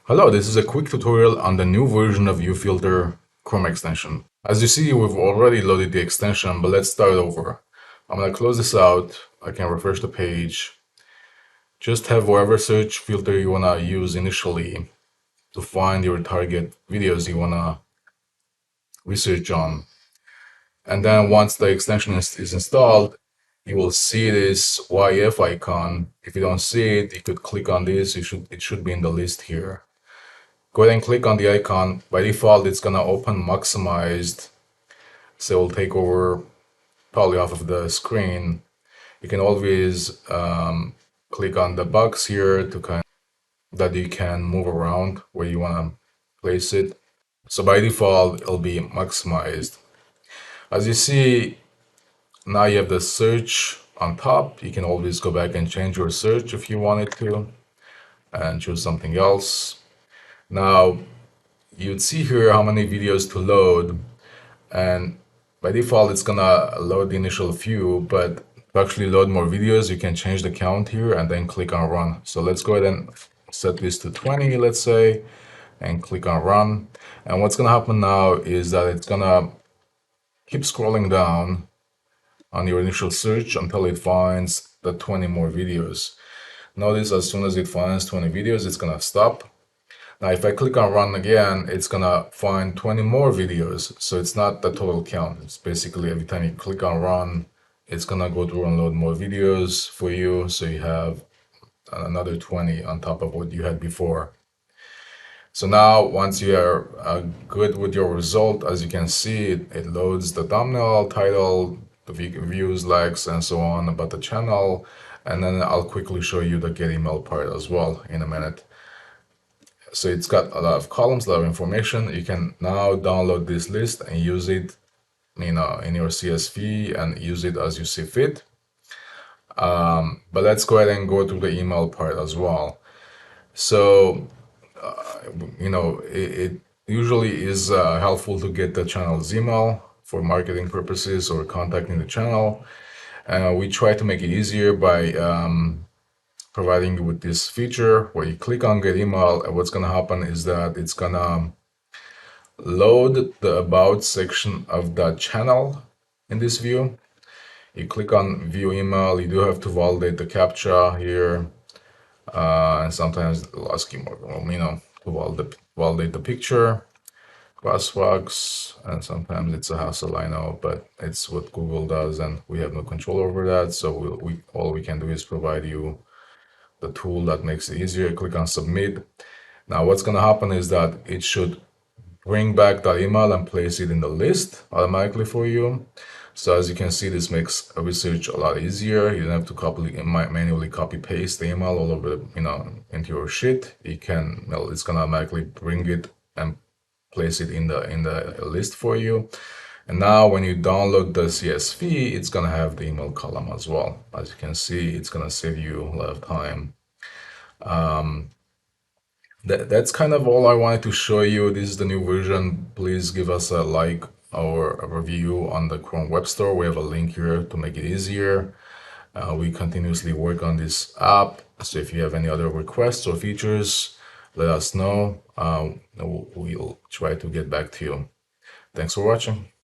Hello, this is a quick tutorial on the new version of YouFilter Chrome Extension. As you see, we've already loaded the extension, but let's start over. I'm going to close this out. I can refresh the page. Just have whatever search filter you want to use initially to find your target videos you want to research on. And then once the extension is installed, you will see this YF icon. If you don't see it, you could click on this. It should be in the list here. Go ahead and click on the icon. By default, it's gonna open maximized, so it will take over probably half of the screen. You can always click on the box here to that you can move around where you wanna place it. So by default, it'll be maximized. As you see, now you have the search on top. You can always go back and change your search if you wanted to and choose something else. Now, you'd see here how many videos to load, and by default it's gonna load the initial few, but to actually load more videos you can change the count here and then click on run. So let's go ahead and set this to 20, let's say, and click on run. And what's gonna happen now is that it's gonna keep scrolling down on your initial search until it finds the 20 more videos. Notice as soon as it finds 20 videos, it's gonna stop. Now, if I click on run again, it's gonna find 20 more videos. So it's not the total count. It's basically every time you click on run, it's gonna go through and load more videos for you. So you have another 20 on top of what you had before. So now, once you are good with your result, as you can see, it loads the thumbnail, title, the views, likes, and so on about the channel. And then I'll quickly show you the get email part as well in a minute. So it's got a lot of columns, a lot of information. You can now download this list and use it, in your CSV and use it as you see fit. But let's go ahead and go to the email part as well. So, it usually is helpful to get the channel's email for marketing purposes or contacting the channel. We try to make it easier by providing you with this feature where you click on get email, and what's gonna happen is that it's gonna load the about section of that channel in this view. You click on view email, you do have to validate the captcha here, and sometimes it'll ask you more, to validate the picture, crosswalks, and sometimes it's a hassle, I know, but it's what Google does and we have no control over that. So all we can do is provide you the tool that makes it easier. Click on submit. Now what's going to happen is that it should bring back that email and place it in the list automatically for you. So as you can see, this makes research a lot easier. You don't have to manually copy paste the email all over, into your sheet. You can, it's going to automatically bring it and place it in the list for you. And now when you download the CSV, it's gonna have the email column as well. As you can see, it's gonna save you a lot of time. That's kind of all I wanted to show you. This is the new version. Please give us a like or a review on the Chrome Web Store. We have a link here to make it easier. We continuously work on this app. So if you have any other requests or features, let us know. We'll try to get back to you. Thanks for watching.